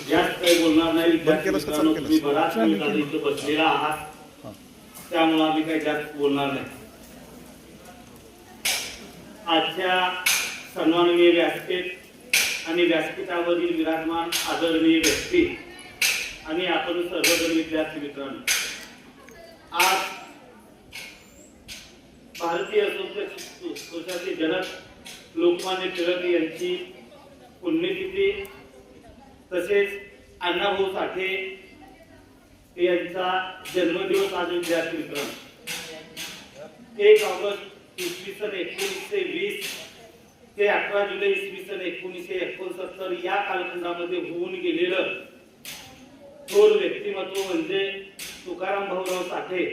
जास्त काही बोलणार नाही. विद्यार्थी मित्रांनो, तुम्ही बराच वेळ झाला इथं बसलेला आहात, त्यामुळे आम्ही काही जास्त बोलणार नाही. आजच्या सन्माननीय व्यासपीठ आणि व्यासपीठावरील विराजमान आदरणीय व्यक्ती आणि आपण सर्वजण विद्यार्थी मित्रांनो, आज भारतीय संस्कृतीचे जनक लोकमान्य टिळक यांची पुण्यतिथी तसेच अण्णाभाऊ साठे यांचा जन्मदिवस आज विद्यार्थी मित्रांनो 1 ऑगस्ट इसवी सन 1920 ते 18 जुलै इसवी सन 1969 या कालखंडामध्ये होऊन गेलेलं थोर व्यक्तिमत्व म्हणजे तुकाराम भाऊराव साठे.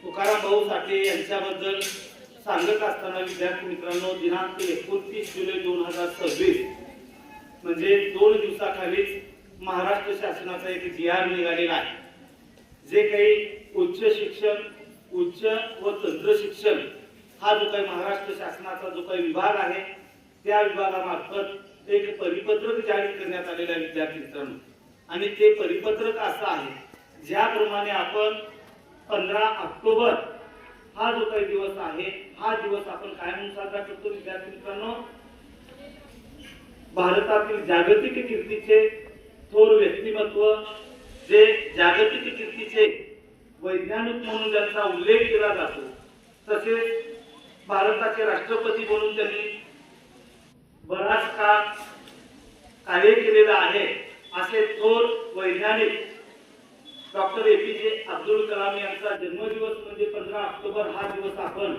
तुकाराम भाऊ साठे यांच्याबद्दल सांगत असताना विद्यार्थी मित्रांनो, दिनांक 29 जुलै 2026 म्हणजे 2 दिवसाखालीच महाराष्ट्र शासनाचा एक जी.आर. निघालेला आहे. जे काही उच्च शिक्षण, उच्च व तंत्र शिक्षण हा जो काही महाराष्ट्र शासनाचा जो काही विभाग आहे त्या विभागामार्फत एक परिपत्रक जारी करण्यात आलेलं आहे विद्यार्थी मित्रांनो. आणि ते परिपत्रक असं आहे ज्याप्रमाणे आपण 15 ऑक्टोबर हा जो काही दिवस आहे हा दिवस आपण काय म्हणून साजरा करतो विद्यार्थी मित्रांनो? भारतातील जागतिक कीर्तीचे थोर व्यक्तिमत्व, जे जागतिक कीर्तीचे वैज्ञानिक म्हणून ज्यांचा उल्लेख केला जातो, तसेच भारताचे राष्ट्रपती म्हणून त्यांनी बराच काळ कार्य केलेलं आहे असे थोर वैज्ञानिक डॉक्टर ए.पी.जे. अब्दुल कलाम यांचा जन्मदिवस म्हणजे 15 ऑक्टोबर हा दिवस आपण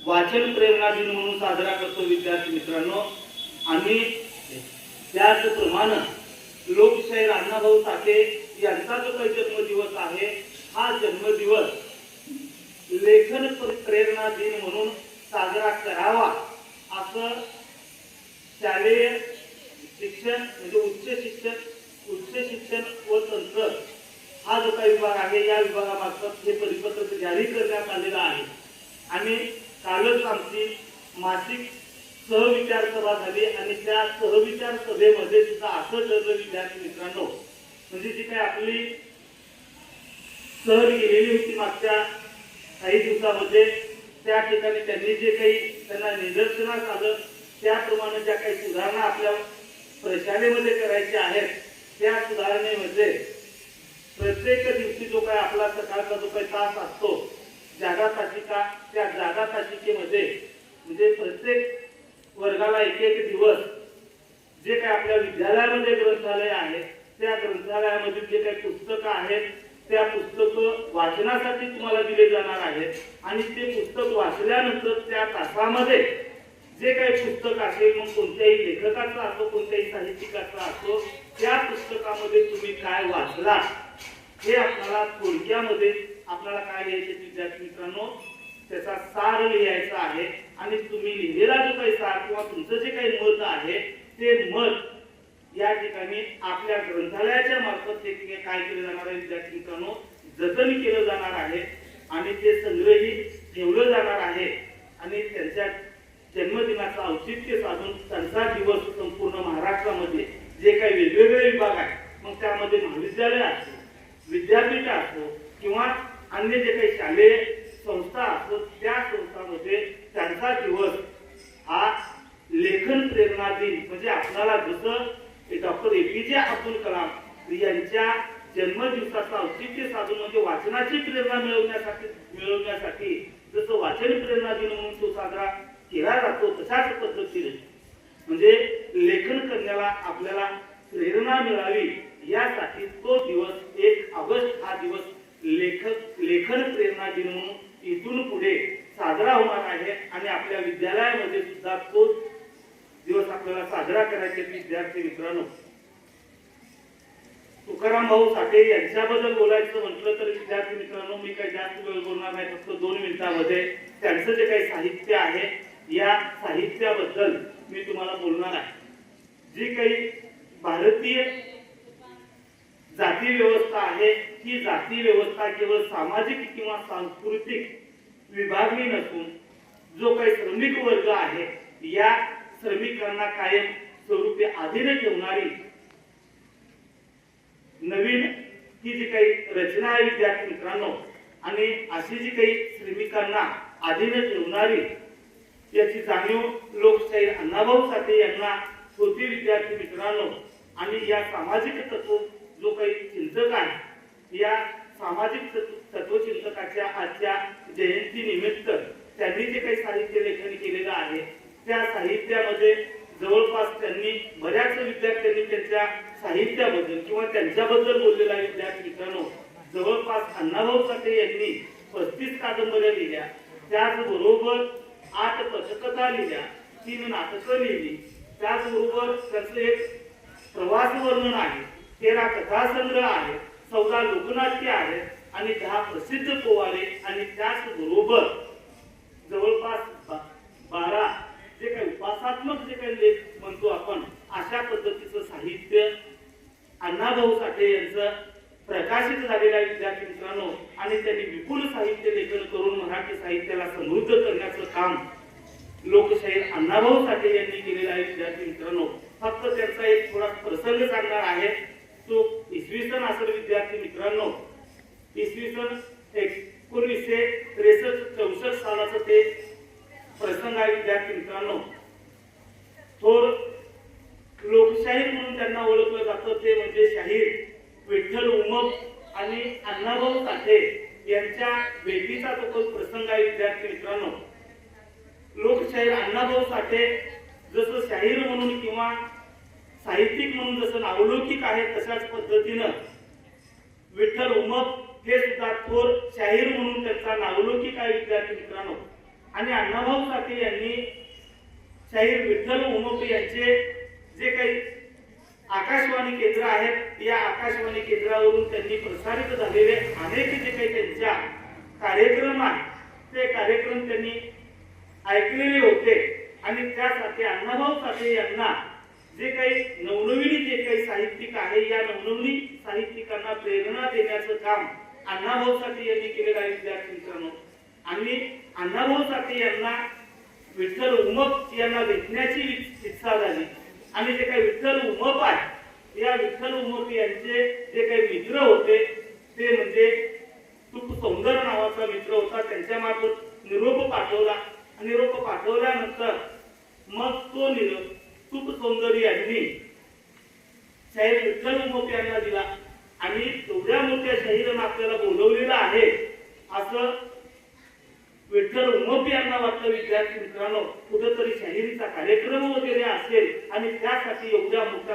वाचन प्रेरणा दिन म्हणून साजरा करतो विद्यार्थी मित्रांनो. आणि त्याचप्रमाणे लोकशाहीर अण्णाभाऊ साठे यांचा जो काही जन्मदिवस आहे हा जन्मदिवस लेखन प्रेरणा दिन म्हणून साजरा करावा असं शालेय शिक्षण म्हणजे उच्च शिक्षण व तंत्र हा जो काही विभाग आहे या विभागामार्फत हे परिपत्रक जारी करण्यात आलेलं आहे. आणि कालच आमची मासिक सहविचार सभा झाली आणि त्या सहविचार सभेमध्ये सुद्धा असं ठरलं विद्यार्थी मित्रांनो, म्हणजे जी काही आपली सहल गेलेली होती मागच्या काही दिवसामध्ये, त्या ठिकाणी त्यांनी जे काही त्यांना निदर्शनास आलं त्याप्रमाणे ज्या काही सुधारणा आपल्या प्रशालेमध्ये करायच्या आहेत त्या सुधारणेमध्ये प्रत्येक दिवशी जो काही आपला सकाळचा जो काही तास असतो जागा तासिका, त्या जागा तासिकेमध्ये म्हणजे प्रत्येक वर्गाला एक दिवस जे काही आपल्या विद्यालयामध्ये ग्रंथालय आहे त्या ग्रंथालयामधील जे काही पुस्तकं आहेत त्या पुस्तकं वाचनासाठी तुम्हाला दिले जाणार आहेत. आणि ते पुस्तक वाचल्यानंतर त्या तासामध्ये जे काही पुस्तक असेल, मग कोणत्याही लेखकाचं असो कोणत्याही साहित्यिकाचं असो, त्या पुस्तकामध्ये तुम्ही काय वाचला हे आपल्याला थोडक्यामध्ये आपल्याला काय लिहायचे विद्यार्थी मित्रांनो, त्याचा सार लिहायचा आहे. आणि तुम्ही लिहिलेला जो काही सार किंवा तुमचं जे काही मत आहे ते मत या ठिकाणी आपल्या ग्रंथालयाच्या मार्फत ते काय केलं जाणार आहे विद्यार्थी मित्रांनो, जतन केलं जाणार आहे आणि ते संग्रहित ठेवलं जाणार आहे. आणि त्यांच्या जन्मदिनाचं औचित्य साधून त्यांचा दिवस संपूर्ण महाराष्ट्रामध्ये जे काही वेगवेगळे विभाग आहेत, मग त्यामध्ये महाविद्यालय असो, विद्यापीठ असो किंवा अन्य जे काही शालेय संस्था असो, त्या संस्थांमध्ये त्यांचा दिवस हा लेखन प्रेरणा दिन म्हणजे आपल्याला जसं डॉक्टर ए.पी.जे. अब्दुल कलाम यांच्या जन्मदिवसाचं औचित्य साधून म्हणजे वाचनाची प्रेरणा मिळवण्यासाठी जसं वाचन प्रेरणा दिन म्हणून तो साजरा केला जातो, तशाच पद्धतीने म्हणजे लेखन करण्याला आपल्याला प्रेरणा मिळावी यासाठी तो दिवस 1 ऑगस्ट हा दिवस लेखन प्रेरणा दिन म्हणून इथून पुढे साजरा होणार आहे. आणि आपल्या विद्यालयामध्ये सुद्धा तो दिवस आपल्याला साजरा करायचे विद्यार्थी मित्रांनो. तुकाराम भाऊ साठे यांच्याबद्दल बोलायचं म्हटलं तर विद्यार्थी मित्रांनो, मी काही जास्त वेळ बोलणार नाही, फक्त 2 मिनिटांमध्ये त्यांचं जे काही साहित्य आहे या साहित्याबद्दल मी तुम्हाला बोलणार आहे. जी काही भारतीय जाती व्यवस्था आहे ही जाती व्यवस्था केवळ सामाजिक किंवा सांस्कृतिक विभागणी नसून जो काही श्रमिक वर्ग आहे या श्रमिकांना कायम स्वरूपी अधीन ठेवणारी नवीन ही जी काही रचना आहे विद्यार्थी मित्रांनो, आणि अशी जी काही श्रमिकांना अधीन ठेवणारी याची जाणीव लोकशाहीर अण्णाभाऊ साठे यांना होती विद्यार्थी मित्रांनो. आणि या सामाजिक तत्व जो काही चिंतक आहे, या सामाजिक तत्वचिंतकाच्या आजच्या जयंती निमित्त त्यांनी जे काही साहित्य लेखन केलेलं आहे, त्या साहित्यामध्ये जवळपास त्यांनी बऱ्याच विद्यार्थ्यांनी त्यांच्या साहित्याबद्दल किंवा त्यांच्याबद्दल बोललेला आहे विद्यार्थी मित्रांनो. जवळपास अण्णाभाऊ साठे यांनी 35 कादंबऱ्या लिहिल्या, त्याचबरोबर 8 पथकथा लिहिल्या, 3 नाटकं लिहिली, त्याचबरोबर त्यांचं एक प्रवास वर्णन आहे, 13 कथासंग्रह आहे, 14 लोकनाट्य आहे आणि 10 प्रसिद्ध पोवाडे आणि त्याचबरोबर जवळपास 12 जे काही उपासात्मक जे काही लेख म्हणतो आपण, अशा पद्धतीचं साहित्य अण्णाभाऊ साठे यांचं प्रकाशित झालेलं आहे विद्यार्थी मित्रांनो. आणि त्यांनी विपुल साहित्य लेखन करून मराठी साहित्याला समृद्ध करण्याचं काम लोकशाहीर अण्णाभाऊ साठे यांनी केलेलं आहे विद्यार्थी मित्रांनो. फक्त त्यांचा एक थोडा प्रसंग सांगणार आहे, तो इसवी सन असेल विद्यार्थी मित्रांनो, इसवी सन 1963-64 सालाचा ते प्रसंग आहे विद्यार्थी मित्रांनो. थोर लोकशाहीर म्हणून त्यांना ओळखलं जातं, ते म्हणजे शाहीर विठ्ठल उमप आणि अण्णाभाऊ साठे यांच्या भेटीचा तो प्रसंग आहे विद्यार्थी मित्रांनो. लोकशाहीर अण्णाभाऊ साठे जसं शाहीर म्हणून किंवा साहित्यिक म्हणून जसं नावलौकिक आहे, तशाच पद्धतीनं विठ्ठल उमप हे सुद्धा थोर शाहीर म्हणून त्यांचा नावलौकिक आहे विद्यार्थी मित्रांनो. आणि अण्णाभाऊ साठे यांनी शाहीर विठ्ठल उमप यांचे जे काही आकाशवाणी केंद्र आहेत, या आकाशवाणी केंद्रावरून त्यांनी प्रसारित झालेले अनेक जे काही त्यांच्या कार्यक्रम आहेत, ते कार्यक्रम त्यांनी ऐकलेले होते. आणि त्यासाठी अण्णाभाऊ साठे यांना जे काही नवनवीन जे काही साहित्यिक आहे, या नवनवीन साहित्यिकांना प्रेरणा देण्याचं काम अण्णाभाऊ साठे यांनी केलेलं आहे विद्यार्थी मित्रांनो. आणि अण्णाभाऊ साठे यांना विठ्ठल उमप यांना भेटण्याची इच्छा झाली. आणि जे काही विठ्ठल उमप आहे, या विठ्ठल उमप यांचे जे काही मित्र होते, ते म्हणजे तुक सौंदर नावाचा मित्र होता, त्यांच्या मार्फत निरोप पाठवला. निरोप पाठवल्यानंतर मग तो निरोप तुक सौंदर्य यांनी शाहीर विठ्ठल उमप यांना दिला. आणि एवढ्या मोठ्या शाहीरानं आपल्याला बोलवलेलं आहे असं विठ्ठल उमप यांना वाटलं विद्यार्थी मित्रांनो, कुठेतरी शाहिरीचा कार्यक्रम वगैरे असेल आणि त्यासाठी एवढा मोठा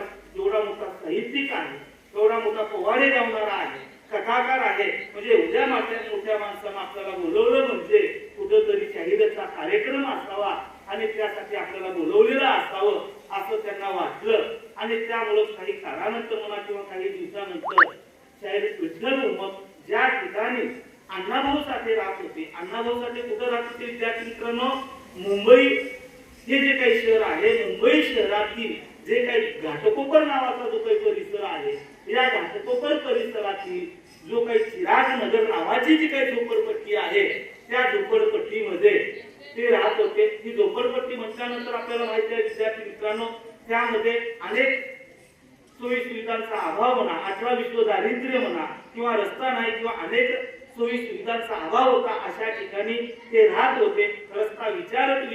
साहित्यिक आहे, एवढा मोठा पोवाडे गावणारा आहे, कथाकार आहे, म्हणजे एवढ्या मोठ्या माणसांना आपल्याला बोलवलं म्हणजे कुठेतरी शाहिरीचा कार्यक्रम असावा आणि त्यासाठी आपल्याला बोलवलेलं असावं असं त्यांना वाटलं. आणि त्यामुळे काही काळानंतर म्हणा किंवा काही दिवसानंतर शाहीर विठ्ठल उमप ज्या ठिकाणी अण्णाभाऊ साठे राहत होते, अण्णाभाऊ साठे कुठं राहत होते विद्यार्थी मित्रांनो, मुंबई हे जे काही शहर आहे, मुंबई शहरातील जे काही घाटकोपर नावाचा जो काही परिसर आहे, या घाटकोपर परिसरातील जो काही चिराग नगर नावाची जी काही झोपडपट्टी आहे, त्या झोपडपट्टीमध्ये ते राहत होते. ही झोपडपट्टी म्हटल्यानंतर आपल्याला माहिती आहे विद्यार्थी मित्रांनो, त्यामध्ये अनेक सोयी सुविधांचा अभाव म्हणा, 18 विश्व दारिद्र्य म्हणा, किंवा रस्ता नाही किंवा अनेक सोयी सुविधांचा अभाव होता, अशा ठिकाणी ते राहत होते. रस्ता विचारत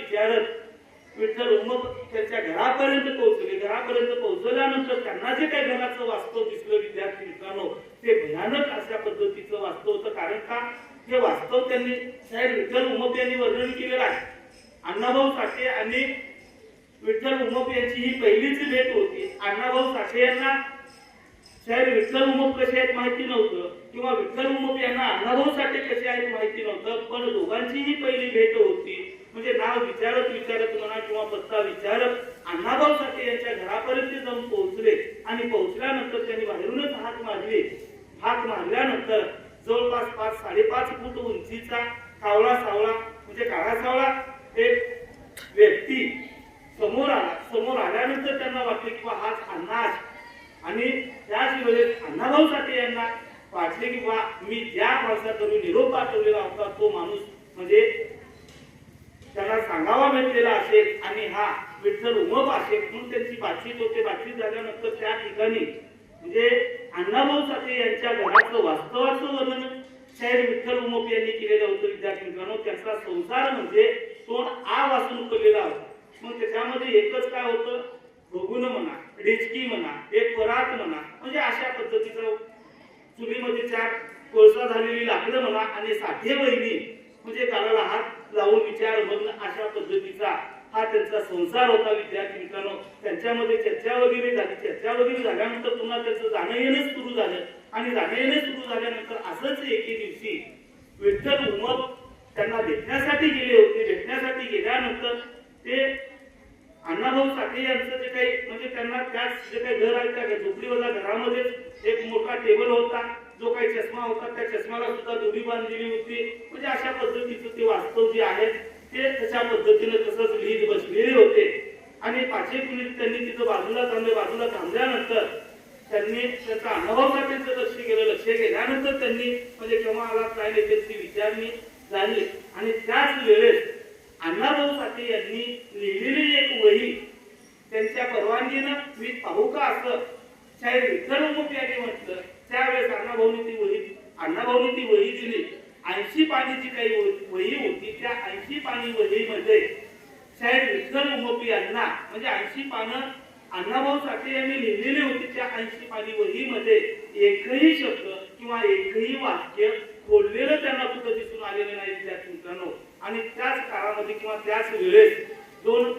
विठ्ठल उमप त्यांच्या घरापर्यंत पोहोचले. घरापर्यंत पोहोचल्यानंतर त्यांना जे काही घराचं वास्तव दिसलं विद्यार्थी मित्रांनो, ते भयानक अशा पद्धतीचं वास्तव होतं. कारण का, हे वास्तव त्यांनी शाहीर विठ्ठल उमप यांनी वर्णन केलेलं आहे. अण्णाभाऊ साठे आणि विठ्ठल उमप यांची ही पहिलीच भेट होती. अण्णाभाऊ साठे यांना शाहीर विठ्ठल उमप कसे आहेत माहिती नव्हतं, किंवा विठ्ठल उमप यांना अण्णाभाऊ साठे कसे आहेत माहिती नव्हतं, पण दोघांची ही पहिली भेट होती. म्हणजे नाव विचारत म्हणा किंवा पत्ता विचारत अण्णाभाऊ साठे यांच्या घरापर्यंत जाऊन पोहोचले. आणि पोहोचल्यानंतर त्यांनी बाहेरूनच हाक मारली. हाक मारल्यानंतर जवळपास 5-5.5 फूट उंचीचा कावळा सावळा म्हणजे काळा सावळा एक व्यक्ती समोर आला. समोर आल्यानंतर त्यांना वाटले की हाच अण्णा आहे. आणि त्याच वेळेस अण्णाभाऊ साठे यांना वाटले की मी ज्या माणसाकडून निरोप पाठवलेला होता तो माणूस म्हणजे त्यांना सांगावा भेटलेला असेल आणि हा विठ्ठल उमप असेल म्हणून त्यांची बातचीत होते. बातचीत झाल्यानंतर त्या ठिकाणी म्हणजे अण्णाभाऊ साठे यांच्या घराचं वास्तवाचं वर्णन शाहीर विठ्ठल उमप यांनी केलेलं होतं. विद्यार्थी मित्रांनो, त्यांचा संसार म्हणजे तोंड आ वाचून उकललेला होता. मग त्याच्यामध्ये एकच काय होतं, बघून म्हणा, डिचकी म्हणा, एक परात म्हणा, म्हणजे अशा पद्धतीचं चुलीमध्ये 4 कोळसा झालेली लाकडं म्हणा आणि साठे वहिनी म्हणजे गालाला हात लावून विचार बघणं, अशा पद्धतीचा हा त्यांचा संसार होता. विद्यार्थी मित्रांनो, त्यांच्यामध्ये चर्चा वगैरे झाली. चर्चा वगैरे झाल्यानंतर पुन्हा त्यांचं जाणं येणं सुरू झालं आणि जाणं येणं सुरू झाल्यानंतर असंच एके दिवशी विठ्ठल उमप त्यांना भेटण्यासाठी गेले होते. भेटण्यासाठी गेल्यानंतर ते अण्णाभाऊ साठे यांचं जे काही म्हणजे त्यांना त्याच जे काही घर आहे त्या झोपडीवाल्या घरामध्ये एक मोठा टेबल होता, जो काही चष्मा होता त्या चष्म्याला सुद्धा दोरी बांधलेली होती. म्हणजे अशा पद्धतीचं ते वास्तव जे आहे ते तशा पद्धतीने तसंच लिहित बसलेले होते. आणि 5 मिनिट त्यांनी तिथं बाजूला थांबल्यानंतर त्यांनी त्यांचा अण्णाभाऊ साठेंचं लक्ष गेलं. लक्ष गेल्यानंतर त्यांनी म्हणजे केव्हा आला काय नाही त्याची विचारणी झाली. आणि त्याच वेळेस अण्णाभाऊ साठे यांनी लिहिलेली एक वही त्यांच्या परवानगीनं मी पाहू का असं शाहीर विठ्ठल उमप यांनी म्हटलं. त्यावेळेस अण्णाभाऊनी ती वही दिली. 80 पानीची काही वही होती. त्या 80 पानी वहीमध्ये शाहीर विठ्ठल उमप यांना म्हणजे 80 पानं अण्णाभाऊ साठे यांनी लिहिलेली होती. त्या 80 पानी वहीमध्ये एकही शब्द किंवा एकही वाक्य बोललेलं त्यांना कुठं दिसून आलेलं नाही विद्यार्थी मित्रांनो. आणि त्याच काळामध्ये किंवा त्याच वेळेस 2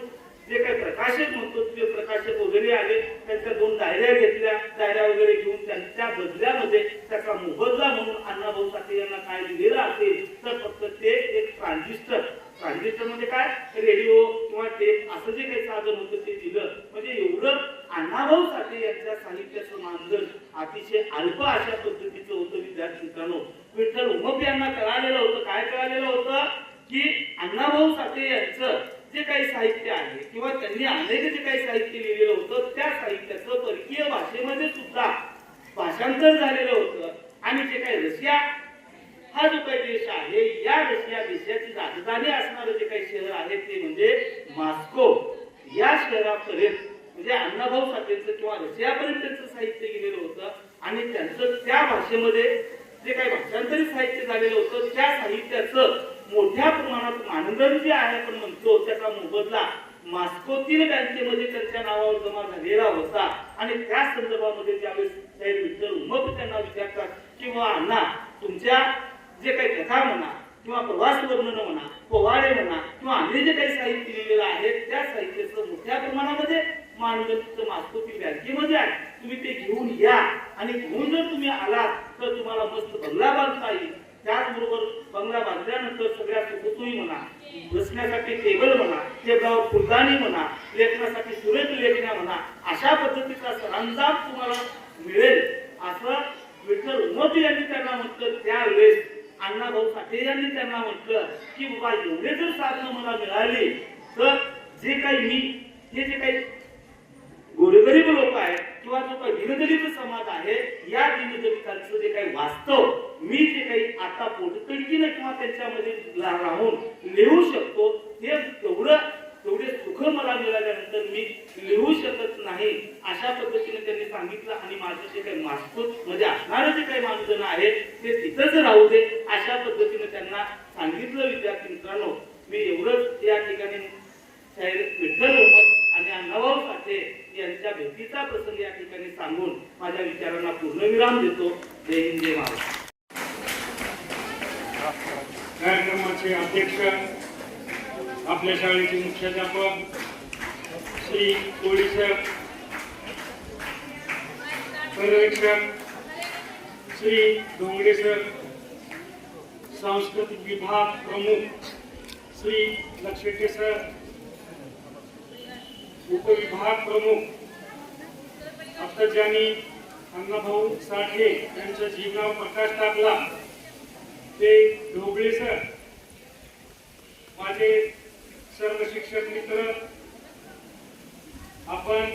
जे काही प्रकाशक म्हणतो ते प्रकाशक वगैरे आले. त्यांच्या 2 डायऱ्या घेतल्या. डायऱ्या वगैरे घेऊन त्यांच्या बदल्यामध्ये त्याचा मोबदला म्हणून अण्णाभाऊ साठे यांना काय दिलेलं असेल तर फक्त ते एक ट्रान्झिस्टर म्हणजे काय, रेडिओ किंवा टेप असं जे काही साधन होतं ते दिलं. म्हणजे एवढं अण्णाभाऊ साठे यांच्या साहित्याचं मानधन अतिशय अल्प अशा पद्धतीचं होतं. विद्यार्थी मित्रांनो, विठ्ठल उमप यांना कळालेलं होतं. काय कळालेलं होतं की अण्णाभाऊ साठे यांचं जे काही साहित्य आहे किंवा त्यांनी अनेक जे काही साहित्य लिहिलेलं होतं त्या साहित्याचं परकीय भाषेमध्ये सुद्धा भाषांतर झालेलं होतं. आणि जे काही रशिया हा जो काही देश आहे, या रशिया देशाची राजधानी असणारं जे काही शहर आहे ते म्हणजे मॉस्को. या शहरापर्यंत म्हणजे अण्णाभाऊ साठेंचं किंवा रशियापर्यंत त्यांचं साहित्य गेलेलं होतं. आणि त्यांचं त्या भाषेमध्ये जे काही भाषांतरित साहित्य झालेलं होतं त्या साहित्याचं मोठ्या प्रमाणात मानधन जे आहे आपण म्हणतो त्याचा मोबदला मॉस्कोतील बँकेमध्ये त्यांच्या नावावर जमा झालेला होता. आणि त्या संदर्भामध्ये ज्यावेळेस शाहीर विठ्ठल उमप त्यांना विचारतात किंवा अण्णा तुमच्या जे काही कथा म्हणा किंवा प्रवास वर्णन म्हणा, पोवाडे म्हणा किंवा अन्य जे काही साहित्य लिहिलेलं आहे त्या साहित्याचं मोठ्या प्रमाणामध्ये मानधन तिथं मॉस्कोतील बँकेमध्ये आहे. तुम्ही ते घेऊन या आणि घेऊन जर तुम्ही आलात तर तुम्हाला मस्त बंगला बांधता येईल. त्याचबरोबर बंगला बांधल्यानंतर सगळ्या सुखसोयी म्हणा, बसण्यासाठी टेबल म्हणा, टेबलावर फुलदाणी म्हणा, लेखनासाठी सुरेख लेखण्या म्हणा, अशा पद्धतीचा सरंजाम तुम्हाला मिळेल असं विठ्ठल उमप यांनी त्यांना म्हटलं. त्यावेळेस अण्णाभाऊ साठे यांनी त्यांना म्हटलं की बाबा एवढे जर साधनं मला मिळाली तर जे काही मी हे जे काही गोरगरीब लोक आहेत किंवा जो काही दीनदलित समाज आहे या दीनदलितांचं जे काही वास्तव मी जे काही आता पोटतिडकीनं किंवा त्यांच्यामध्ये राहून लिहू शकतो हे तेवढे सुख मला मिळाल्यानंतर मी लिहू शकत नाही अशा पद्धतीने त्यांनी सांगितलं. आणि माझं जे काही मॉस्कोत मध्ये असणारं जे काही मानधन आहे ते तिथंच राहू दे अशा पद्धतीने त्यांना सांगितलं. विद्यार्थी मित्रांनो, मी एवढंच या ठिकाणी शाहीर विठ्ठल उमप आणि अण्णाभाऊ साठे यांच्या भेटीचा प्रसंग या ठिकाणी सांगून माझ्या विचारांना पूर्णविराम देतो. जय हिंद, जय महाराष्ट्र. कार्यक्रमाचे अध्यक्ष आपल्या शाळेचे मुख्याध्यापक श्री कोळी सर, पर्यवेक्षक श्री डोंगरे सर, सांस्कृतिक विभाग प्रमुख श्री लक्षेटे सर, उपविभाग प्रमुख आता ज्यांनी अण्णाभाऊ साठे यांच्या जीवनावर प्रकाश टाकला ते ढोबळे सर, माझे सर्व शिक्षक मित्र, आपण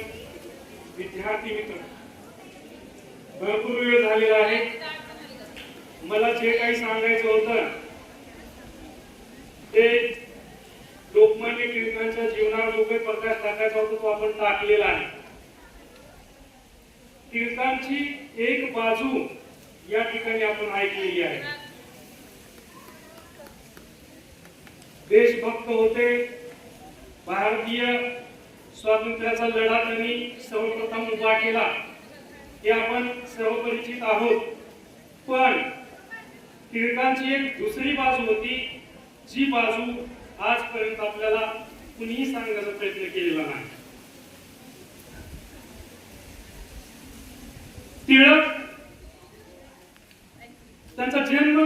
विद्यार्थी मित्र, भरपूर वेळ झालेला आहे. मला जे काही सांगायचं होतं ते लोकमान्य टिळकांच्या जीवनावर जो काही प्रकाश टाकायचा होता तो आपण टाकलेला आहे. टिळकांची एक बाजू या ठिकाणी आपण ऐकलेली आहे. देशभक्त होते, भारतीय स्वातंत्र्याचा लढा त्यांनी सर्वप्रथम उभा केला हे आपण सर्व परिचित आहोत. पण टिळकांची एक दुसरी बाजू होती, जी बाजू आजपर्यंत आपल्याला कुणीही सांगण्याचा प्रयत्न केलेला नाही. टिळक त्यांचा जन्म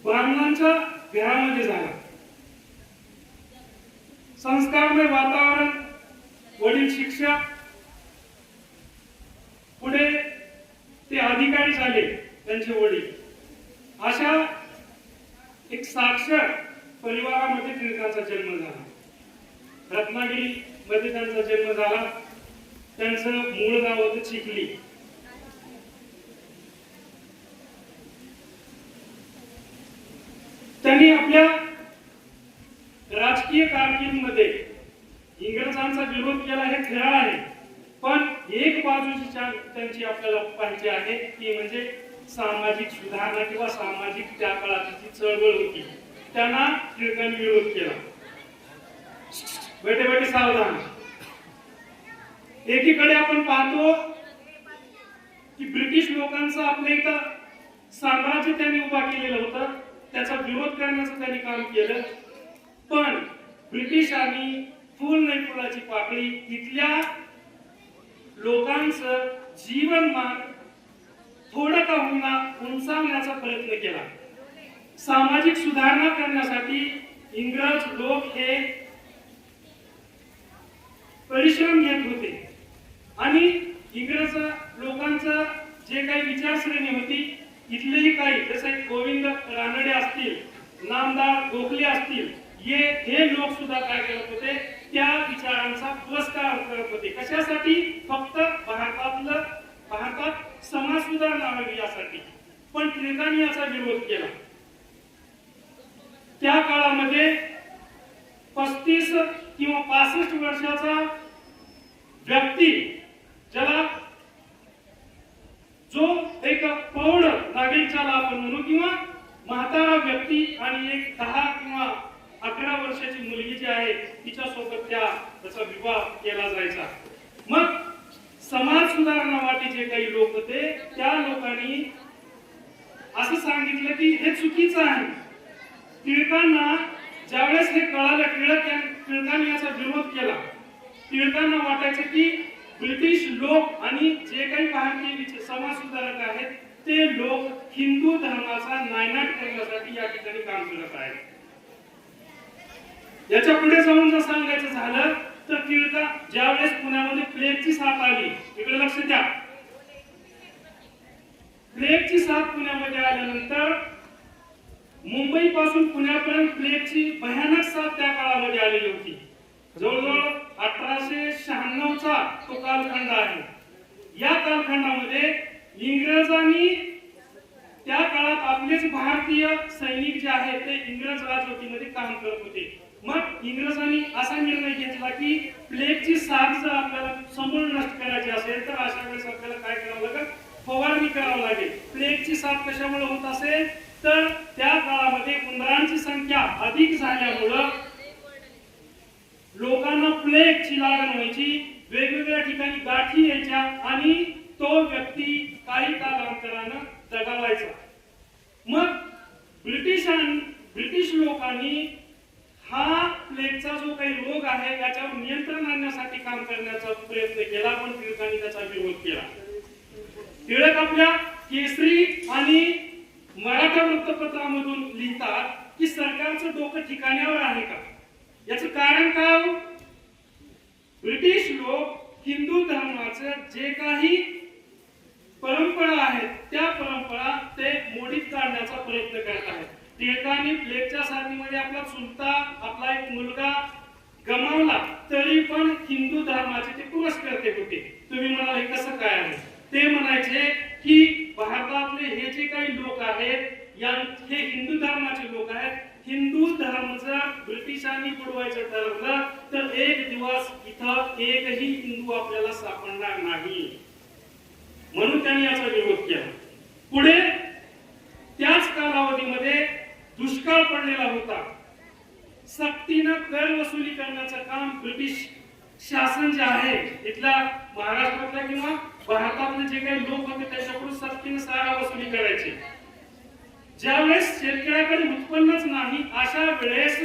ब्राह्मणांच्या घरामध्ये झाला. संस्कारमय वातावरण, वडील शिक्षक, पुढे ते अधिकारी झाले त्यांचे वडील. अशा एक साक्षर परिवारामध्ये टिळकांचा जन्म झाला. रत्नागिरी मध्ये त्यांचा जन्म झाला. त्यांचं मूळ गाव होतं चिखली. त्यांनी आपल्या राजकीय कारकिर्दीमध्ये इंग्रजांचा विरोध केला हे खरं आहे, पण एक बाजू त्यांची आपल्याला पाहिजे आहे ती म्हणजे सामाजिक सुधारणा किंवा सामाजिक त्या काळाची जी चळवळ होती त्यांना टिळकांनी विरोध केला. बैठे बैठे सावधान. एकीकडे आपण पाहतो की ब्रिटिश लोकांचं आपल्या इथं साम्राज्य त्यांनी उभा केलेलं होतं, त्याचा विरोध करण्याचं त्यांनी काम केलं. पण ब्रिटिशांनी फुल नाही फुलाची पाकळी इथल्या लोकांचं जीवनमान थोडं का होईना उंचावण्याचा प्रयत्न केला. सामाजिक सुधारणा करण्यासाठी इंग्रज लोक हे परिश्रम घेत होते आणि इंग्रज लोकांचं जे काही विचारसरणी होती इथलेही काही जसे गोविंद रानडे असतील, नामदार गोखले असतील, हे लोक सुद्धा काय करत होते, त्या विचारांचा पुरस्कार करत होते. कशासाठी? फक्त भारतात समाज सुधारणा व्हावी यासाठी. पण टिळकांनी याचा विरोध केला. त्या काळामध्ये 35 किंवा 65 वर्षाचा व्यक्ती ज्याला जो एक प्रौढ नागरिक ज्याला आपण म्हणू किंवा म्हातारा व्यक्ती आणि एक 10 किंवा 11 वर्षाची मुलगी जी आहे तिच्या सोबत त्याचा विवाह केला जायचा. मग समाज सुधारणा वाटी जे काही लोक होते त्या लोकांनी असं सांगितलं की हे चुकीचं आहे. टिळकांना ज्यावेळेस हे कळालं, टिळकांनी याचा विरोध केला. टिळकांना वाटायचं की ब्रिटिश लोक आणि जे काही भारतीय समाज सुधारक आहेत ते लोक हिंदू धर्माचा नायनाट करण्यासाठी या ठिकाणी काम करत आहेत. याच्या पुढे जाऊन जर सांगायचं झालं तर टिळका ज्यावेळेस पुण्यामध्ये प्लेगची साथ आली, इकडे लक्ष द्या, प्लेगची साथ पुण्यामध्ये आल्यानंतर मुंबई पासून पुण्यापर्यंत प्लेगची भयानक साथ त्या काळामध्ये आलेली होती. जवळजवळ 1896 तो कालखंड आहे. या कालखंडामध्ये इंग्रजांनी त्या काळात आपलेच भारतीय सैनिक जे आहेत ते इंग्रज राजवटीमध्ये काम करत होते. मग इंग्रजांनी असा निर्णय घेतला की प्लेगची साथ जर आपल्याला समूळ नष्ट करायची असेल तर अशा वेळेस आपल्याला काय करावं लागेल, फवारणी करावं लागेल. प्लेगची साथ कशामुळे होत असेल तर त्या काळामध्ये उंदरांची संख्या अधिक झाल्यामुळं लोकांना प्लेगची लागण व्हायची, वेगवेगळ्या ठिकाणी गाठी यायच्या आणि तो व्यक्ती काही कालांतरानं दगावायचा. मग ब्रिटिश लोकांनी हा प्लेगचा जो काही रोग आहे याच्यावर नियंत्रण आणण्यासाठी काम करण्याचा प्रयत्न केला, पण टिळकांनी त्याचा विरोध केला. टिळक आपल्या केसरी आणि मराठा वृत्तपत्रामधून लिहितात की सरकारचं डोकं ठिकाण्यावर आहे का. याचं कारण काय? ब्रिटिश लोक हिंदू धर्माचं जे काही परंपरा आहेत त्या परंपरा ते मोडीत काढण्याचा प्रयत्न करत आहेत. टिळकांनी प्लेगच्या साथीमध्ये आपला चुलता, आपला एक मुलगा गमावला तरी पण हिंदू धर्माचे ते पुरस्कर्ते होते. तुम्ही म्हणाल हे कसं काय आहे? ते म्हणायचे की भारतातले हे जे काही लोक आहेत हे हिंदू धर्माचे लोक आहेत. हिंदू धर्म जर ब्रिटिशांनी बुडवायचं ठरवलं तर एक दिवस इथं एकही हिंदू आपल्याला सापडणार नाही. म्हणून त्यांनी याचा विरोध केला. पुढे त्याच कालावधीमध्ये दुष्काळ पडलेला होता. सक्तीनं कर वसुली करण्याचं काम ब्रिटिश शासन जे आहे इथल्या महाराष्ट्रातल्या किंवा भारतातले जे काही लोक होते त्याच्याकडून सक्तीनं सारा वसुली करायचे. ज्यावेळेस शेतकऱ्याकडे उत्पन्नच नाही अशा वेळेस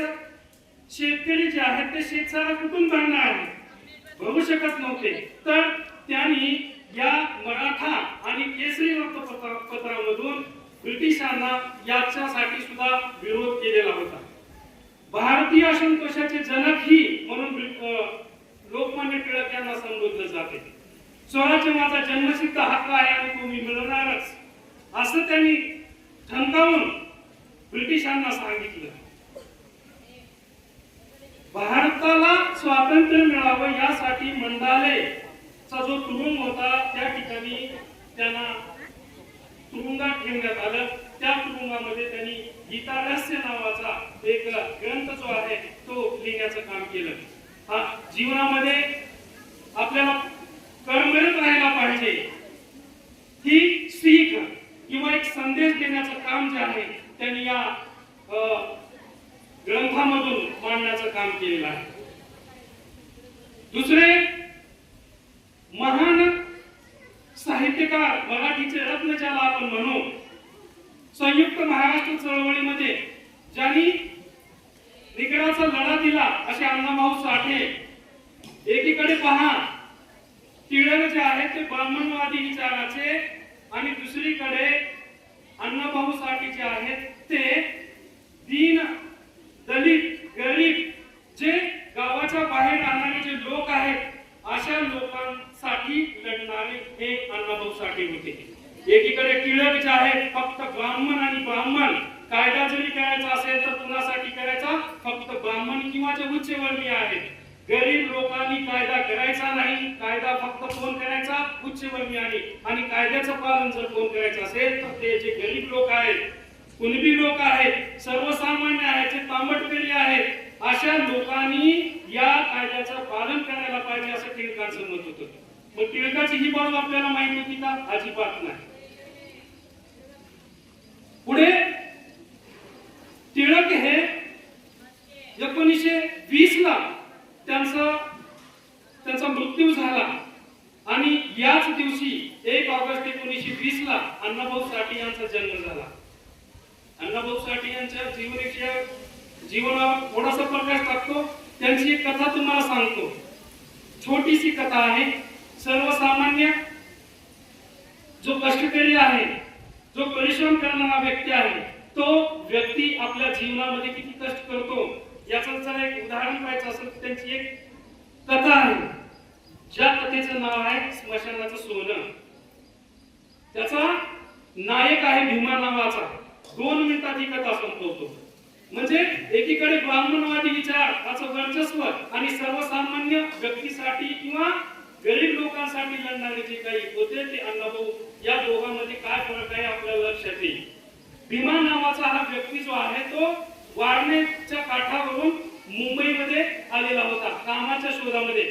शेतकरी जे आहेत ते शेतसारा कुठून भरणार आहे, भरू शकत नव्हते. तर त्यांनी या मराठा आणि केसरी वृत्तपत्रामधून ब्रिटिशांना याच्यासाठी सुद्धा विरोध केलेला होता. भारतीय असंतोषाचे जनक ही म्हणून लोकमान्य टिळक यांना संबोधलं जाते. स्वराज्य माझा जन्मसिद्ध हक्क आहे आणि तो मी मिळवणारच असं त्यांनी ठणकावून ब्रिटिशांना सांगितलं. भारताला स्वातंत्र्य मिळावं यासाठी मंडालेचा जो तुरुंग होता त्या ठिकाणी त्यांना तुरुंगात ठेवण्यात आलं. त्या तुरुंगामध्ये त्यांनी गीतारहस्य नावाचा एक ग्रंथ जो आहे तो लिहिण्याचं काम केलं. जीवनामध्ये आपल्याला कर्मरत राहायला पाहिजे ही सीख किंवा एक संदेश देण्याचं काम जे आहे त्यांनी या ग्रंथामधून मांडण्याचं काम केलेलं आहे. दुसरे महान साहित्यकार मराठीचे रत्न ज्याला आपण म्हणू, संयुक्त महाराष्ट्र चळवळीमध्ये ज्यांनी निकराचा लढा दिला असे अण्णाभाऊ साठे. एकीकडे पहा टिळक जे आहे ते ब्राह्मणवादी विचाराचे आणि दुसरीकडे अण्णाभाऊ साठे जे आहेत ते दीन दलित गरीब जे गावाच्या बाहेर राहणारे जे लोक आहेत अशा लोकांसाठी लढणारे हे अण्णाभाऊ साठे होते. एकीकडे टिळक जे आहे फक्त ब्राह्मण आणि ब्राह्मण कायदा जरी करायचा असेल तर कुणासाठी करायचा, फक्त ब्राह्मण किंवा जे उच्चवर्णीय आहेत. गरीब लोकांनी कायदा करायचा नाही, कायदा फक्त कोण करायचा, उच्चवर्णीयांनी. आणि कायद्याचं पालन जर कोण करायचं असेल तर ते जे गरीब लोक आहेत, कुणबी लोक आहेत, सर्वसामान्य आहेत, जे तांबडकरी आहेत अशा लोकांनी या कायद्याचं पालन करायला पाहिजे असं टिळकांचं मत होतं. मग टिळकाची ही बाजू आपल्याला माहित होती का? अजिबात नाही. पुढे टिळक हे 1920 ला त्यांचा मृत्यू झाला आणि याच दिवशी 1 ऑगस्ट 1920 ला अण्णाभाऊ साठे यांचा जन्म झाला. अण्णाभाऊ साठे यांच्या जीवनावर थोडासा प्रकाश टाकतो. त्यांची एक कथा तुम्हाला सांगतो. छोटीशी कथा आहे. सर्वसामान्य जो कष्टकरी आहे, जो परिश्रम करणारा व्यक्ती आहे, तो व्यक्ती आपल्या जीवनामध्ये किती कष्ट करतो याचं जर एक उदाहरण पाहायचं असेल तर त्यांची एक कथा आहे. ज्या कथेचं नाव आहे स्मशानाचं सोनं. त्याचा नायक आहे भीमा नावाचा. 2 मिनिटात ही कथा संपवतो. म्हणजे एकीकडे ब्राह्मणवादी विचाराचं वर्चस्व आणि सर्वसामान्य व्यक्तीसाठी किंवा गरीब लोकांसाठी लढणारे जे काही होते ते अण्णाभाऊ, या दोघांमध्ये काय फरक आहे आपल्याला लक्षात येईल. भीमा नावाचा हा व्यक्ती जो आहे तो वारणेच्या काठावरून मुंबईमध्ये आलेला होता कामाच्या शोधामध्ये.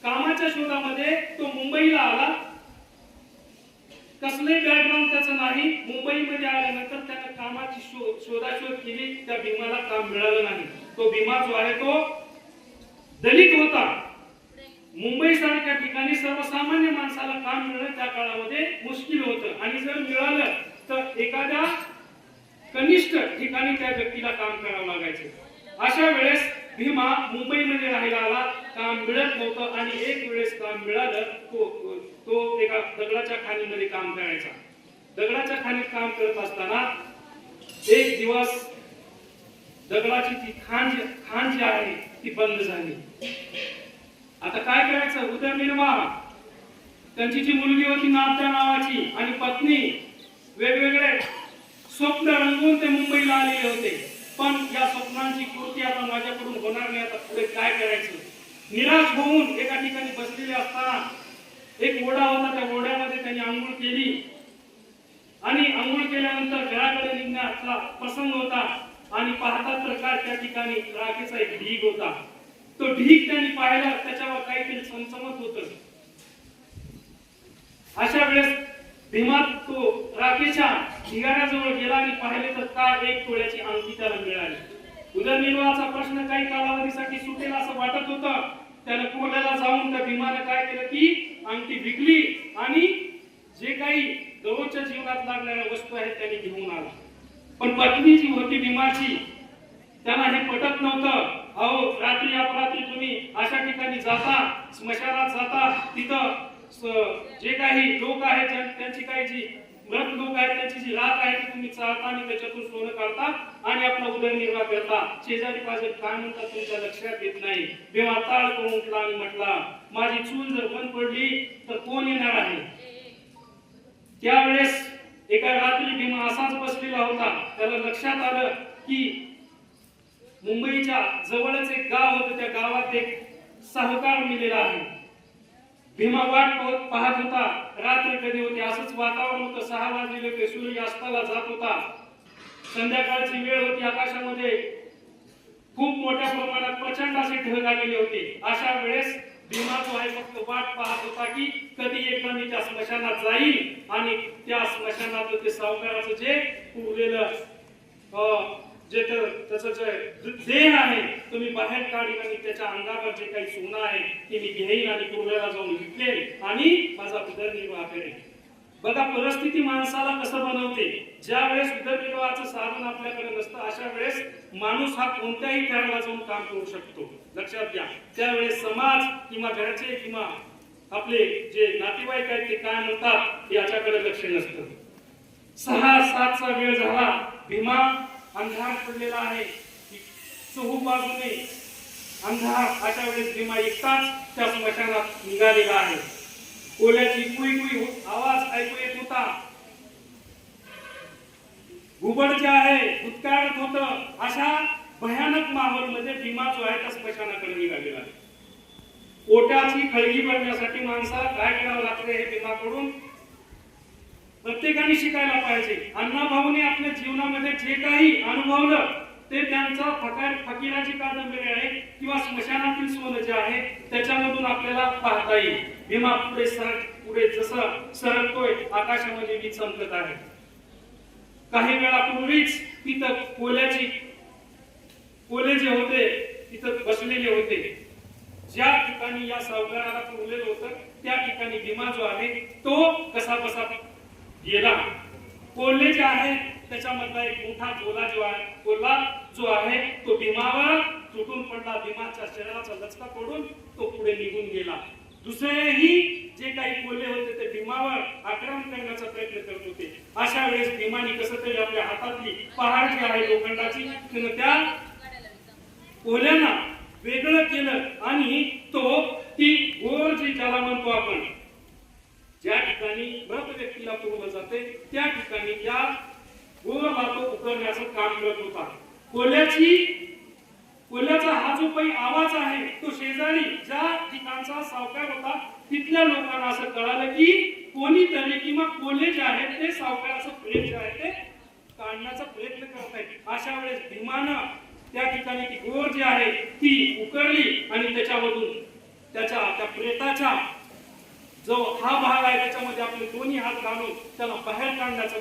कामाच्या शोधामध्ये तो मुंबईला आला. कसले बॅकग्राऊंड त्याचं नाही. मुंबईमध्ये आल्यानंतर त्याने कामाची शोधाशोध केली. त्या भीमाला काम मिळालं नाही. तो भीमा जो आहे तो दलित होता. मुंबई सारख्या ठिकाणी सर्वसामान्य माणसाला काम मिळणं त्या काळामध्ये मुश्किल होतं आणि जर मिळालं तर एखाद्या कनिष्ठ ठिकाणी त्या व्यक्तीला काम करावं लागायचं. अशा वेळेस भीमा मुंबईमध्ये राहायला आला. काम मिळत नव्हतं आणि एक वेळेस काम मिळालं. तो एका दगडाच्या खाणीमध्ये काम करायचा. दगडाच्या खाणीत काम करत असताना एक दिवस दगडाची ती खाण जी आहे ती बंद झाली. आता काय करायचं, उदरनिर्वाह. त्यांची जी मुलगी होती नात्या नावाची आणि पत्नी, वेगवेगळे स्वप्न रंगवून ते मुंबईला आलेले होते. पण या स्वप्नांची पूर्ती आता माझ्याकडून होणार नाही. आता पुढे काय करायचं, निराश होऊन एका ठिकाणी बसलेले असताना एक ओढा होता. त्या ओढ्यामध्ये त्यांनी आंघोळ केली आणि आंघोळ केल्यानंतर घराकडे निघण्याचा प्रसंग होता आणि पाहतात तर काय त्या ठिकाणी राखेचा एक ढीग होता. तो ढीग त्यांनी पाहिला. त्याच्यावर काहीतरी चमचमत होत. अशा वेळेस भीमा तो राखेच्या ढिगाऱ्याजवळ गेला आणि पाहिले तर काय एक तोळ्याची अंगठी त्याला मिळाली। उदरनिर्वाहाचा प्रश्न काही कालावधीसाठी सुटेल असं वाटत होतं। त्याने कोल्याला जाऊन त्या भीमाने काय केलं की अंगठी विकली आणि जे काही दररोजच्या जीवनात लागणाऱ्या वस्तू आहेत त्यांनी घेऊन आला। पण पत्नी जी होती भीमाची त्यांना हे पटत नव्हतं। अहो रात्री अपरात्री तुम्ही अशा ठिकाणी जाता, स्मशानात जाता, तिथं जे काही लोक आहेत त्यांची काही जी मृत लोक आहेत त्यांची जी राख आहे ती तुम्ही चालता आणि त्याच्यातून सोनं काढता आणि आपला उदरनिर्वाह करता। शेजारी पाजारी काय म्हणतात तुमच्या लक्षात येत नाही। भीमा ताळ करून उठला आणि म्हटला, माझी चूल जर बंद पडली तर कोण येणार आहे? त्यावेळेस एका रात्री भीमा असाच बसलेला होता। त्याला लक्षात आलं की मुंबईच्या जवळच एक गाव होतं, त्या गावात एक साहुकार मिलेला आहे। भीमा वाट पाहत होता, रात्र कधी होती, असंच वातावरण होतं। 6 वाजले होते, सूर्य अस्ताला जात होता, संध्याकाळची वेळ होती। आकाशामध्ये खूप मोठ्या प्रमाणात प्रचंड असे ढग आलेले होते। अशा वेळेस भीमा जो आहे फक्त वाट पाहत होता की कधी एकदा मी त्या स्मशानात जाईल आणि त्या स्मशानात ते सावकाराचं जे उरलेलं जे त्याचं जे देह आहे तुम्ही बाहेर काढीन आणि त्याच्या अंगावर जे काही सोनं आहे ते मी घेईन आणि कुर्ल्याला जाऊन विकेन आणि माझा उदरनिर्वाह करेन। बघा परिस्थिती माणसाला कसं बनवते। ज्या वेळेस उदरनिर्वाहाचं साधन आपल्याकडे नसतं अशा वेळेस माणूस हा कोणत्याही ठिकाणी जाऊन काम करू शकतो। लक्षात घ्या, त्यावेळेस समाज किंवा घरचे किंवा आपले जे नातेवाईक आहेत ते काय म्हणतात याच्याकडे लक्ष नसतं। 6-7चा वेळ झाला, भीमा अंधार पडलेला आहे, चहू बाजूने अंधार। अशा वेळेस भीमा एकटाच त्या स्मशानात निघालेला आहे। कोल्याची कुई कुई आवाज ऐकू येत होता, घुबड जे आहे भूतकाळत होतं। अशा भयानक माहोल मध्ये भीमा जो आहे त्या स्मशानाकडे निघालेला आहे। पोटाची खळगी भरण्यासाठी माणसाला काय करावं लागतं हे भीमाकडून प्रत्येकाने शिकायला पाहिजे। अण्णाभाऊने आपल्या जीवनामध्ये जे काही अनुभवलं ते त्यांचा फकीराची कादंबरी आहे किंवा स्मशानातील सोनं जे आहे त्याच्यामधून आपल्याला पाहता येईल। भीमा पुढे जसं सरकतोय आकाशामध्ये वीज चमकत आहे। काही वेळापूर्वीच तिथं कोले जे होते तिथं बसलेले होते। ज्या ठिकाणी या सावकाराला पुरलेलं होतं त्या ठिकाणी भीमा जो आहे तो कसा बसा गेला। कोल्हे जे आहे त्याच्यामधला एक मोठा कोल्हा जो आहे तो भीमावर तुटून पडला। भीमाच्या शरीराचा लचका तोडून तो पुढे निघून गेला। दुसरेही जे काही कोल्हे होते ते भीमावर आक्रमण करण्याचा प्रयत्न करत होते। अशा वेळेस भीमाने कसं तरी आपल्या हातातली पहाड जी आहे लोखंडाची त्या कोल्ह्यांना वेगळं केलं आणि ती गोर जी ज्याला म्हणतो आपण ज्या ठिकाणी मृत व्यक्तीला पुरवलं जाते त्या ठिकाणी त्या गोरला तो उतरण्याचं काम करत होता। कोल्याचा हा जो काही आवाज आहे तो शेजारी ज्या ठिकाणचा सावकार होता तिथल्या लोकांना असं कळालं की कोणीतरी किंवा कोल्हे जे आहेत ते सावकाराचं प्रेत जे आहे ते काढण्याचा प्रयत्न करत आहेत। अशा वेळेस भीमानं त्या ठिकाणी ती गोर जी आहे ती उकरली आणि त्याच्यामधून त्या प्रेताच्या जो हा भाग आहे त्याच्यामध्ये आपले दोन्ही हात घालून त्याला बाहेर काढण्याचा